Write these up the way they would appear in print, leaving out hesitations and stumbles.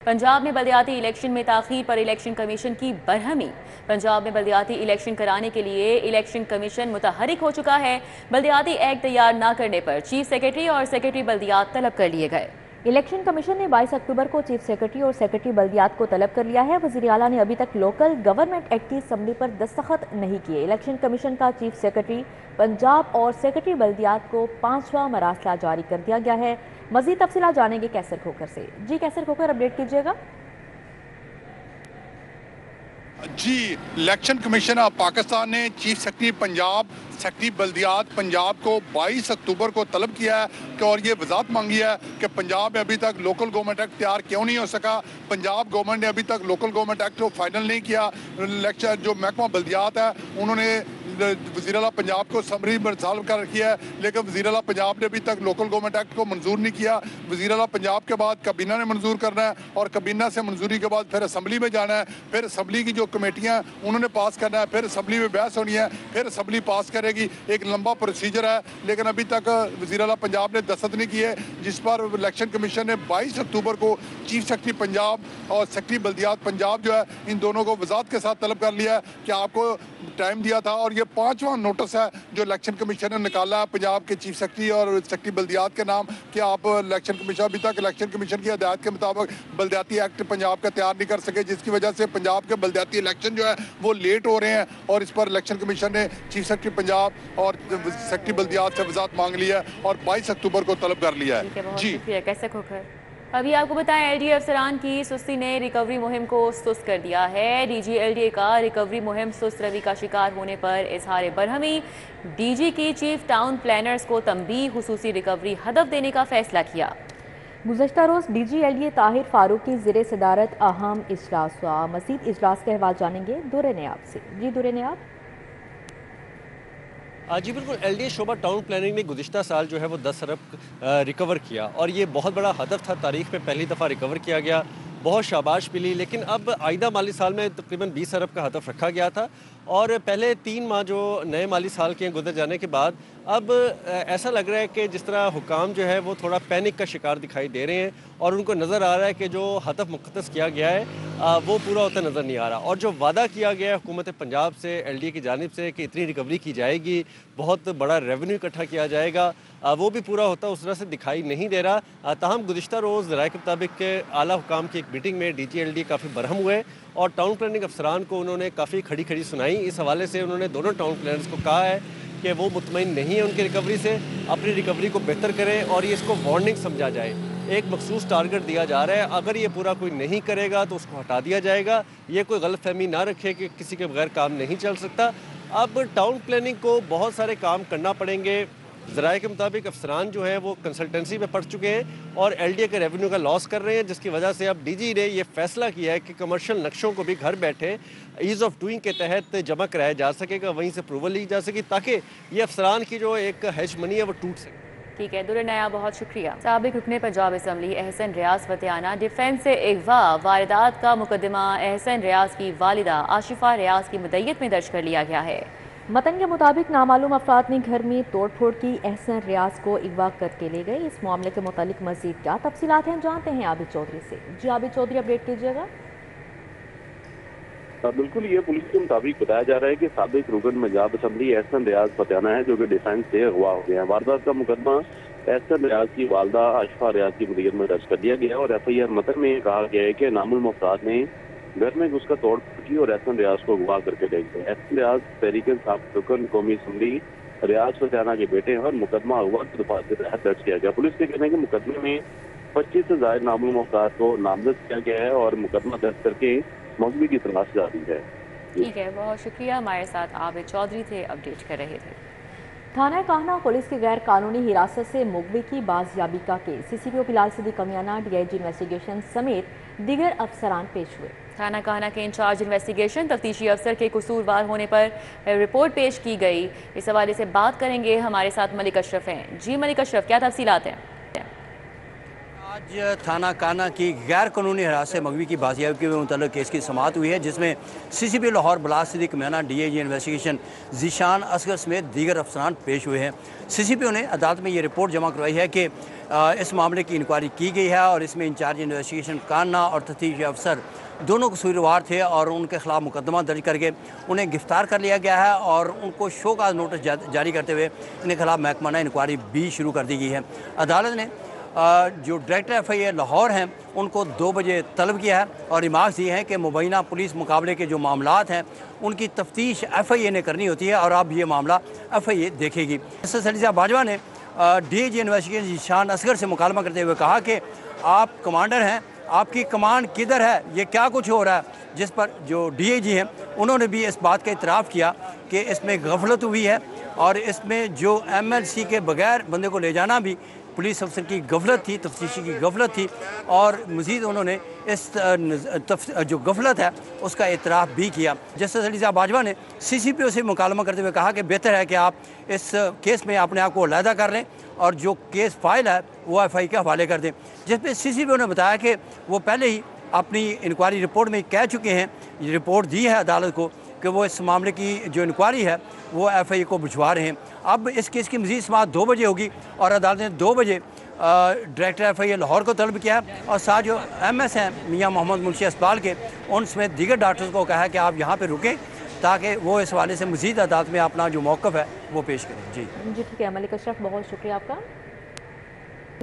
पंजाब में बलदियाती इलेक्शन में ताखीर पर इलेक्शन कमीशन की बरहमी। पंजाब में बलदियाती इलेक्शन कराने के लिए इलेक्शन कमीशन मुतहरिक हो चुका है। बलदियाती एक्ट तैयार न करने पर चीफ सेक्रेटरी और सेक्रेटरी बलदियात तलब कर लिए गए। इलेक्शन कमीशन ने 22 अक्टूबर को चीफ सेक्रेटरी और सेक्रेटरी बल्दियात को तलब कर लिया है। वज़ीर आला ने अभी तक लोकल गवर्नमेंट एक्ट की असम्बली पर दस्तखत नहीं किए। इलेक्शन कमीशन का चीफ सेक्रेटरी पंजाब और सेक्रेटरी बल्दियात को 5वां मरासला जारी कर दिया गया है। मजीद तफसीलात जानेंगे कैसर खोकर से। जी कैसर खोकर, अपडेट कीजिएगा। जी, इलेक्शन कमीशन ऑफ पाकिस्तान ने चीफ सेक्रेटरी पंजाब, सेक्रेटरी बल्दियात पंजाब को 22 अक्टूबर को तलब किया है कि और ये वजाहत मांगी है कि पंजाब में अभी तक लोकल गवर्नमेंट एक्ट तैयार क्यों नहीं हो सका। पंजाब गवर्नमेंट ने अभी तक लोकल गवर्नमेंट एक्ट को फाइनल नहीं किया। इलेक्शन जो महकमा बल्दियात है उन्होंने वज़ीर आला पंजाब को समरी में रिजॉल्व कर रखी है, लेकिन वज़ीर आला पंजाब ने अभी तक लोकल गवर्नमेंट एक्ट को मंजूर नहीं किया। वज़ीर आला पंजाब के बाद कबीना ने मंजूर करना है और कबीना से मंजूरी के बाद फिर असम्बली में जाना है। फिर असम्बली की जो कमेटियाँ उन्होंने पास करना है, फिर असम्बली में बहस होनी है, फिर असम्बली पास करेगी। एक लंबा प्रोसीजर है, लेकिन अभी तक वज़ीर आला पंजाब ने दस्तखत नहीं किए, जिस पर इलेक्शन कमीशन ने 22 अक्टूबर को चीफ सेक्रेटरी पंजाब और सेक्रेटरी बल्दियात पंजाब जो है इन दोनों को वजाहत के साथ तलब कर लिया है कि आपको टाइम दिया था और ये 5वां नोटिस है जो इलेक्शन कमीशन ने निकाला है पंजाब के चीफ सेक्रेटरी और सेक्रेटरी बल्दियात के नाम कि आप इलेक्शन कमीशन अभी तक इलेक्शन कमीशन की हिदायत के मुताबिक बल्दियाती एक्ट पंजाब का तैयार नहीं कर सके, जिसकी वजह से पंजाब के बल्दियाती इलेक्शन जो है वो लेट हो रहे हैं। और इस पर इलेक्शन कमीशन ने चीफ सेक्रेटरी पंजाब और सेक्रेटरी बल्दियात से वजाहत मांग ली है और 22 अक्टूबर को तलब कर लिया है। जी कैसे खोकर, अभी आपको बताएं एलडीए अफसरान की सुस्ती ने रिकवरी मुहिम को सुस्त कर दिया है। डीजी एलडीए का रिकवरी मुहिम सुस्त रवि का शिकार होने पर इजहार बरहमी। डीजी की चीफ टाउन प्लानर्स को तंबीह खुसूसी रिकवरी हदफ देने का फैसला किया। गुज़श्ता रोज़ डीजी एलडीए ताहिर फारूक की ज़ेरे सदारत अहम इजलास हुआ। मज़ीद इजलास के अहवाल जानेंगे दुरे नयाब से। जी दुरे नयाब। जी बिल्कुल, एलडीए शोबा टाउन प्लानिंग ने गुज़िश्ता साल जो है वो 10 अरब रिकवर किया और ये बहुत बड़ा हदफ था। तारीख में पहली दफ़ा रिकवर किया गया, बहुत शाबाश मिली। लेकिन अब आइंदा माली साल में तकरीबन 20 अरब का हदफ रखा गया था और पहले 3 माह जो नए माली साल के गुजर जाने के बाद अब ऐसा लग रहा है कि जिस तरह हुकाम जो है वो थोड़ा पैनिक का शिकार दिखाई दे रहे हैं और उनको नज़र आ रहा है कि जो हदफ मुक़द्दस किया गया है वो पूरा होता नज़र नहीं आ रहा। और जो वादा किया गया है हुकूमत पंजाब से एलडीए की जानिब से कि इतनी रिकवरी की जाएगी, बहुत बड़ा रेवेन्यू इकट्ठा किया जाएगा, वो भी पूरा होता उस तरह से दिखाई नहीं दे रहा। ताहम गुज़िश्ता रोज़ राय के मुताबिक आला हुकाम की एक मीटिंग में डीजी एलडीए काफ़ी बरहम हुए और टाउन प्लानिंग अफसरान को उन्होंने काफ़ी खड़ी खड़ी सुनाई। इस हवाले से उन्होंने दोनों टाउन प्लानर्स को कहा है कि वो मुतमईन नहीं है उनकी रिकवरी से, अपनी रिकवरी को बेहतर करें और ये इसको वार्निंग समझा जाए। एक मखसूस टारगेट दिया जा रहा है, अगर ये पूरा कोई नहीं करेगा तो उसको हटा दिया जाएगा। ये कोई गलत फहमी ना रखे कि किसी के बगैर काम नहीं चल सकता। अब टाउन प्लानिंग को बहुत सारे काम करना पड़ेंगे। ज़राए के मुताबिक अफसरान जो है वो कंसल्टेंसी में पढ़ चुके हैं और एलडीए के रेवेन्यू का लॉस कर रहे हैं, जिसकी वजह से अब डीजी ने ये फैसला किया है कि कमर्शियल नक्शों को भी घर बैठे ईज़ ऑफ डूइंग के तहत जमा कराया जा सकेगा, वहीं से अप्रूवल ली जा सके ताकि ये अफसरान की जो एक हैज मनी है वो टूट सके। ठीक है दुरे नया, बहुत शुक्रिया। साबिक रुकने पंजाब असम्बली एहसन रियाज फतेहाना डिफेंस से अगवा वारदात का मुकदमा एहसन रियाज की वालिदा आशिफा रियाज की मुद्दत में दर्ज कर लिया गया है। मतन के मुताबिक नामालूम अफराद ने घर में तोड़ फोड़ की, एहसन रियाज को अगवा करके ले गए। इस मामले के मुतालिक मजीद क्या तफसीलात हैं जानते हैं आबिद चौधरी से। जी आबिद चौधरी, अपडेट कीजिएगा। बिल्कुल, ये पुलिस के मुताबिक बताया जा रहा है कि साबिक रुकन पंजाब असम्बली एहसन रियाज फतेहाना है जो कि डिफेंस से अगवा हो गया है। वारदात का मुकदमा एहसन रियाज की वालदा आशिफा रियाज की मुद्दत में दर्ज कर दिया गया और एफआईआर मतन में कहा गया है कि नामालूम अफराद ने घर में घुसकर तोड़ की और एहसन रियाज को अगवा करके ले गए। एहसन रियाज तहरीक साबिक रुकन कौमी असम्बली रियाज फतेहाना के बेटे हैं और मुकदमा अगवा की दफात के तहत दर्ज किया गया। पुलिस के कहने के मुकदमे में 25 से ज्यादा नामालूम अफराद को नामजद किया गया है और मुकदमा दर्ज करके मौजूद की तलाश जारी है। ठीक है, बहुत शुक्रिया। हमारे साथ आबिद चौधरी थे, अपडेट कर रहे थे। थाना काहना पुलिस की गैर कानूनी हिरासत से मुगवी की बाजियाबी का केस। CCPO Bilal Siddique Kamiana, DIG investigation समेत दीगर अफसरान पेश हुए। थाना काहना के इंचार्ज इन्वेस्टिगेशन तफ्तीशी अफसर के कसूरवार होने पर रिपोर्ट पेश की गई। इस हवाले से बात करेंगे, हमारे साथ मलिक अशरफ हैं। जी मलिक अशरफ, क्या तफसीलात हैं? आज थाना काना की गैर कानूनी हिरासत मगवी की बाजियाबी के मुतल्लिक़ केस की समाअत हुई है, जिसमें CCP लाहौर बलास सिद्दीक मैना DIG इन्वेस्टिगेशन ज़ीशान असगर समेत दीगर अफसरान पेश हुए हैं। CCP ने अदालत में ये रिपोर्ट जमा करवाई है कि इस मामले की इंक्वायरी की गई है और इसमें इंचार्ज इन्वेस्टिगेशन काना और तफ्तीशी अफसर दोनों कसूरवार थे और उनके खिलाफ मुकदमा दर्ज करके उन्हें गिरफ्तार कर लिया गया है और उनको शोकाज नोटिस जारी करते हुए इनके खिलाफ महकमाना इंक्वायरी भी शुरू कर दी गई है। अदालत ने जो डायरेक्टर FIA लाहौर हैं उनको 2 बजे तलब किया है और रिमार्क्स दिए हैं कि मुबैना पुलिस मुकाबले के जो मामलात हैं उनकी तफ्तीश FIA ने करनी होती है और अब ये मामला FIA देखेगी। जस्टिस अली साहब बाजवा ने DIG इन्वेस्टिगेशन ज़ीशान असगर से मुकालमा करते हुए कहा कि आप कमांडर हैं, आपकी कमान किधर है, ये क्या कुछ हो रहा है, जिस पर जो DIG हैं उन्होंने भी इस बात का इतराफ़ किया कि इसमें गफलत हुई है और इसमें जो MLC के बगैर बंदे को ले जाना भी पुलिस अफसर की गफलत थी, तफ्तीशी की गफलत थी और मज़ीद उन्होंने इस जो गफलत है उसका इतराफ़ भी किया। जस्टिस अली साहब बाजवा ने CCPO से मुकालमा करते हुए कहा कि बेहतर है कि आप इस केस में अपने आप को अलहदा कर लें और जो केस फाइल है वो FI के हवाले कर दें, जिस पर CCPO ने बताया कि वो पहले ही अपनी इंक्वायरी रिपोर्ट में कह चुके हैं, ये रिपोर्ट दी है अदालत को कि वो इस मामले की जो इंक्वायरी है वो FIA को भिजवा रहे हैं। अब इस केस की मज़ीद समाअत 2 बजे होगी और अदालत ने 2 बजे डायरेक्टर FIA लाहौर को तलब किया है और साथ जो MS हैं मियाँ मोहम्मद मुंशी अस्पताल के उन समेत दीगर डॉक्टर्स को कहा है कि आप यहाँ पर रुकें ताकि वो इस हवाले से मज़ीद अदालत में अपना जो मौक़िफ़ है वो पेश करें। जी ठीक है मलिक अशरफ, बहुत शुक्रिया आपका।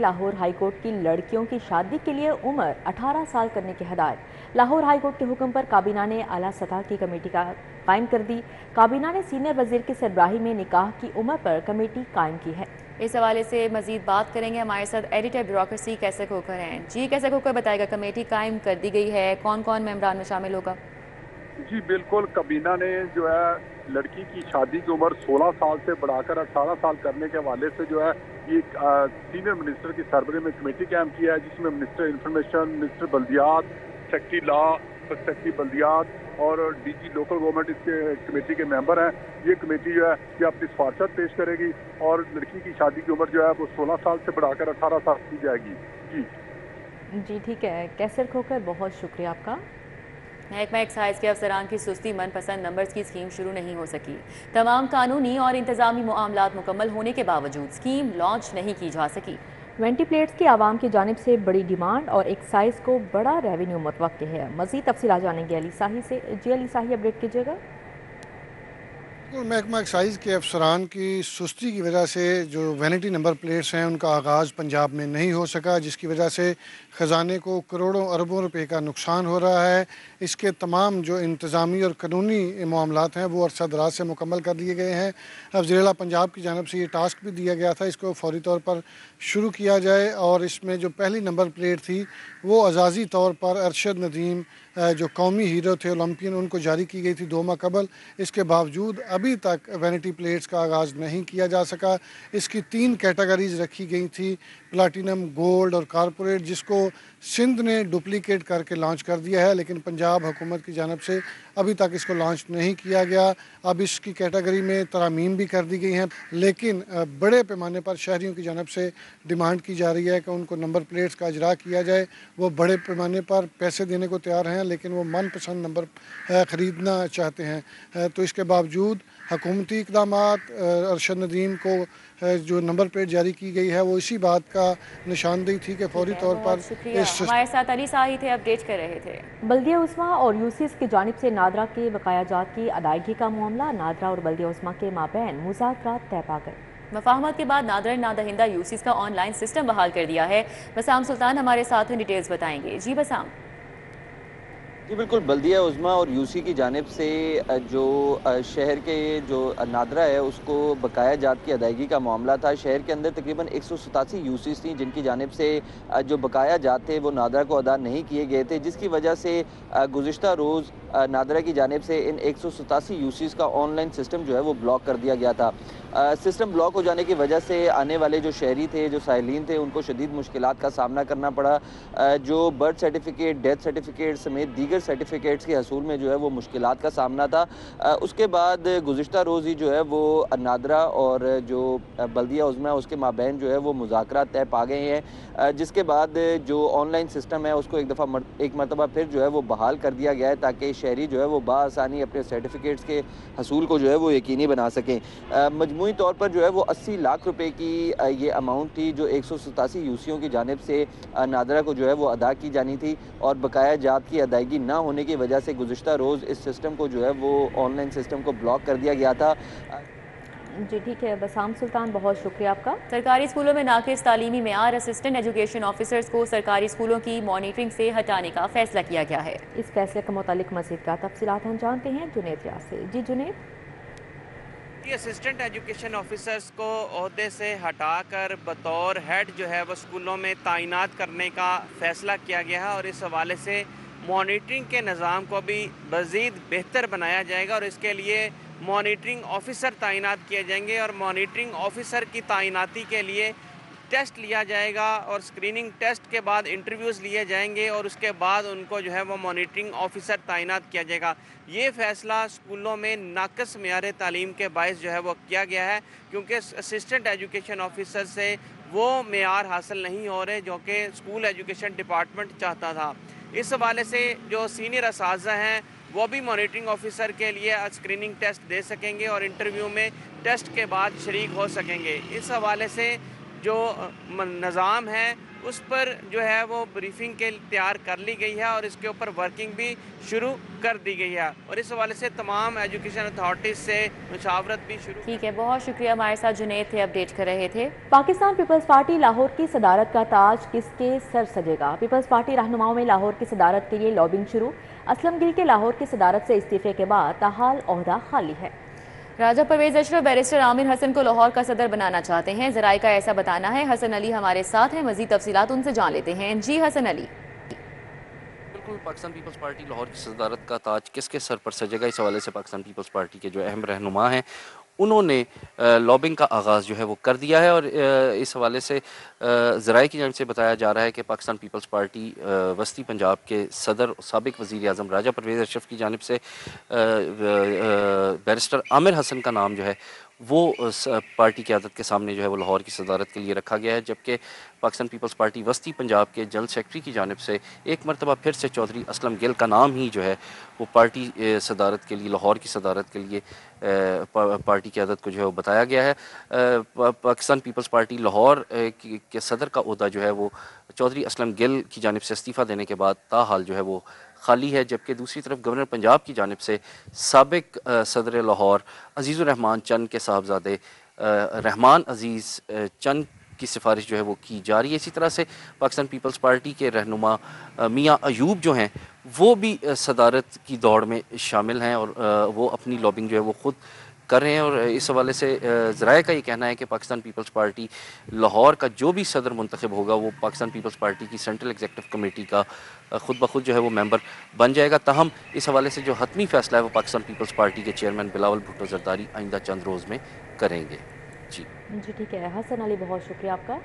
लाहौर हाई कोर्ट की लड़कियों की शादी के लिए उम्र 18 साल करने की हदायत। लाहौर हाई कोर्ट के हुक्म पर काबीना ने आला सतह की कमेटी कायम कर दी। काबीना ने सीनियर वजीर की सरबराही में निकाह की उम्र पर कमेटी कायम की है। इस हवाले से मजीद बात करेंगे, हमारे साथ एडिटर ब्यूरोक्रेसी कैसे खोकर हैं। जी कैसे खोकर बताएगा, कमेटी कायम कर दी गई है, कौन कौन मेंबरान में शामिल होगा? जी बिल्कुल, काबीना ने जो है लड़की की शादी की उम्र 16 साल से बढ़ाकर 18 साल करने के हवाले से जो है ये सीनियर मिनिस्टर की सरबराही में कमेटी कायम किया है, जिसमें मिनिस्टर इंफॉर्मेशन, मिनिस्टर बल्दियात, सेक्रेटरी लॉ, सेक्रेटरी बल्दियात और DG लोकल गवर्नमेंट इसके कमेटी के मेंबर हैं। ये कमेटी जो है ये अपनी सिफारिशात पेश करेगी और लड़की की शादी की उम्र जो है वो 16 साल से बढ़ाकर 18 साल की जाएगी। जी ठीक है कैसर खोकर, बहुत शुक्रिया आपका। महकमा एक्साइज के अफसरान की सुस्ती मनपसंद नंबर्स की स्कीम शुरू नहीं हो सकी। तमाम कानूनी और इंतजामी मामलात मुकम्मल होने के बावजूद स्कीम लॉन्च नहीं की जा सकी। 20 प्लेट्स की आवाम की जानिब से बड़ी डिमांड और एक्साइज को बड़ा रेवेन्यू मुतवक्के है। मज़ीद तफसीलात जानेंगे अली साही से। जी अली साही, अपडेट कीजिएगा। महकमा एक्साइज के अफसरान की सुस्ती की वजह से जो वैनिटी नंबर प्लेट्स हैं उनका आगाज़ पंजाब में नहीं हो सका, जिसकी वजह से ख़जाने को करोड़ों अरबों रुपए का नुकसान हो रहा है। इसके तमाम जो इंतज़ामी और कानूनी मामलात हैं वो अरसा दराज से मुकम्मल कर लिए गए हैं। अब ज़िला पंजाब की जानिब से ये टास्क भी दिया गया था, इसको फौरी तौर पर शुरू किया जाए और इसमें जो पहली नंबर प्लेट थी वो अजाज़ी तौर पर अरशद नदीम जो कौमी हीरो थे ओलंपियन, उनको जारी की गई थी 2 माह कबल। इसके बावजूद अभी तक वैनिटी प्लेट्स का आगाज़ नहीं किया जा सका। इसकी 3 कैटेगरीज रखी गई थी, प्लाटीनम, गोल्ड और कारपोरेट, जिसको सिंध ने डुप्लीकेट करके लॉन्च कर दिया है, लेकिन पंजाब हुकूमत की जानिब से अभी तक इसको लॉन्च नहीं किया गया। अब इसकी कैटेगरी में तरामीम भी कर दी गई हैं, लेकिन बड़े पैमाने पर शहरियों की जानिब से डिमांड की जा रही है कि उनको नंबर प्लेट्स का इजरा किया जाए। वो बड़े पैमाने पर पैसे देने को तैयार हैं, लेकिन वो मनपसंद नंबर ख़रीदना चाहते हैं। तो इसके बावजूद हुकूमती इक़दाम अरशद नदीम को जो नंबर प्लेट जारी की गई है वो इसी बात का निशानदेही थी कि फौरी तौर पर हमारे साथ अली साही थे, अपडेट कर रहे थे। बल्दिया उस्मा और यूसीस की जानिब से नादरा के बकायाजात की अदायगी का मामला नादरा और बल्दिया उस्मा के माबैन मुज़ाकरात तय पा गए। मफाहमत के बाद नादरा नादहिंदा यूसीस का ऑनलाइन सिस्टम बहाल कर दिया है। बसाम सुल्तान हमारे साथ हैं, डिटेल्स बताएंगे। जी बसाम। जी बिल्कुल, बल्दिया उज़्मा और यूसी की जानिब से जो शहर के जो नादरा है उसको बकाया जात की अदायगी का मामला था। शहर के अंदर तकरीबन 187 यूसीस थी जिनकी जानिब से जो बकाया जात थे वो नादरा को अदा नहीं किए गए थे, जिसकी वजह से गुज़िश्ता रोज़ नादरा की जानिब से इन 187 यूसीज़ का ऑनलाइन सिस्टम जो है वो ब्लॉक कर दिया गया था। सिस्टम ब्लॉक हो जाने की वजह से आने वाले जो शहरी थे, जो साइलिन थे, उनको शदीद मुश्किलात का सामना करना पड़ा। जो बर्थ सर्टिफिकेट, डेथ सर्टिफिकेट समेत दीगर सर्टिफिकेट्स के हसूल में जो है वो मुश्किलात का सामना था। उसके बाद गुज़िश्ता रोज़ ही जो है वो नादरा और जो बल्दिया उज़्मा है उसके माबैन जो है वो मुज़ाकरात तय पा गए हैं, जिसके बाद जो ऑनलाइन सिस्टम है उसको एक मरतबा फिर जो है वो बहाल कर दिया गया है ताकि शहरी जो है वो बाआसानी अपने सर्टिफिकेट्स के हसूल को जो है वो यकीनी बना सकें। मजमूई तौर पर जो है वो 80 लाख रुपए की ये अमाउंट थी जो 187 यूसीओं की जानिब से नादरा को जो है वो अदा की जानी थी, और बकाया जात की अदायगी ना होने की वजह से गुज़िश्ता रोज़ इस सिस्टम को जो है वो ऑनलाइन सिस्टम को ब्लॉक कर दिया गया था। जी ठीक है, बसाम सुल्तान, बहुत शुक्रिया आपका। सरकारी स्कूलों में नाकिस तालीमी मेयार, असिस्टेंट एजुकेशन ऑफिसर्स को सरकारी स्कूलों की मॉनिटरिंग से हटाने का फैसला किया गया है। इस फैसले के मुतालिक मज़ीद का तफसीलात हम जानते हैं जुनेद रियाज से। जी जुनेद। असिस्टेंट एजुकेशन ऑफिसर्स को ओहदे से हटाकर बतौर हेड जो है वो स्कूलों में तैनात करने का फ़ैसला किया गया है, और इस हवाले से मॉनिटरिंग के निज़ाम को भी मज़ीद बेहतर बनाया जाएगा और इसके लिए मॉनिटरिंग ऑफिसर तैनात किए जाएंगे, और मॉनिटरिंग ऑफिसर की तैनाती के लिए टेस्ट लिया जाएगा और स्क्रीनिंग टेस्ट के बाद इंटरव्यूज़ लिए जाएंगे और उसके बाद उनको जो है वो मॉनिटरिंग ऑफिसर तैनात किया जाएगा। ये फ़ैसला स्कूलों में नाक़िस मेयार तालीम के बायस जो है वो किया गया है, क्योंकि असिस्टेंट एजुकेशन ऑफिसर से वो मेयार हासिल नहीं हो रहे जो कि स्कूल एजुकेशन डिपार्टमेंट चाहता था। इस हवाले से जो सीनियर असातिज़ा हैं वो भी मॉनिटरिंग ऑफिसर के लिए स्क्रीनिंग टेस्ट दे सकेंगे और इंटरव्यू में टेस्ट के बाद शरीक हो सकेंगे। इस हवाले से जो निज़ाम है उस पर जो है वो ब्रीफिंग के तैयार कर ली गई है और इसके ऊपर वर्किंग भी शुरू कर दी गई है, और इस हवाले से तमाम एजुकेशन अथॉरिटीज़ से मुशावरत भी शुरू। ठीक है, बहुत शुक्रिया, हमारे साथ जुनेद थे, अपडेट कर रहे थे। पाकिस्तान पीपल्स पार्टी लाहौर की सदारत का ताज किसके सर सजेगा? पीपल्स पार्टी रहनुमाओं में लाहौर की सदारत के लिए लॉबिंग शुरू। असलम गिल के लाहौर की सदारत से इस्तीफे के बाद ताहाल ओहदा खाली है। राजा परवेज अशरफ बैरिस्टर आमिर हसन को लाहौर का सदर बनाना चाहते हैं, ज़राए का ऐसा बताना है। हसन अली हमारे साथ हैं, मज़ीद तफसीलात उनसे जान लेते हैं। जी हसन अली। बिल्कुल, पाकिस्तान पीपल्स पार्टी लाहौर की सदारत का ताज किसके सर पर सजेगा, इस हवाले से पाकिस्तान पीपल्स पार्टी के जो अहम रहनुमा हैं उन्होंने लॉबिंग का आगाज़ जो है वो कर दिया है, और इस हवाले से ज़राए की जानिब से बताया जा रहा है कि पाकिस्तान पीपल्स पार्टी वस्ती पंजाब के सदर साबिक वज़ीर आज़म राजा परवेज़ अशरफ की जानिब से बैरिस्टर आमिर हसन का नाम जो है वो पार्टी क़यादत के सामने जो है वो लाहौर की सदारत के लिए रखा गया है, जबकि पाकिस्तान पीपल्स पार्टी वस्ती पंजाब के जनरल सेक्रेटरी की जानिब से एक मरतबा फिर से चौधरी असलम गिल का नाम ही जो है वो पार्टी सदारत के लिए, लाहौर की सदारत के लिए पार्टी क़यादत को जो है वो बताया गया है। पाकिस्तान पीपल्स पार्टी लाहौर के सदर का ओहदा जो है वो चौधरी असलम गिल की जानिब से इस्तीफ़ा देने के बाद ताहाल जो है वो खाली है, जबकि दूसरी तरफ गवर्नर पंजाब की जानिब से साबिक सदर लाहौर अजीज़ुर रहमान चंद के साहबजादे रहमान अजीज़ चंद की सिफारिश जो है वो की जा रही है। इसी तरह से पाकिस्तान पीपल्स पार्टी के रहनुमा मियाँ अयूब जो हैं वो भी सदारत की दौड़ में शामिल हैं, और वो अपनी लॉबिंग जो है वो ख़ुद कर रहे हैं, और इस हवाले से ज़राए का ये कहना है कि पाकिस्तान पीपल्स पार्टी लाहौर का जो भी सदर मुंतखब होगा वो पाकिस्तान पीपल्स पार्टी की सेंट्रल एग्जीक्यूटिव कमेटी का खुद ब खुद जो है वो मेंबर बन जाएगा। ताहम इस हवाले से जो हतमी फैसला है वो पाकिस्तान पीपल्स पार्टी के चेयरमैन बिलावल भुट्टो जरदारी आइंदा चंद रोज़ में करेंगे। जी ठीक है हसन अली, बहुत शुक्रिया आपका।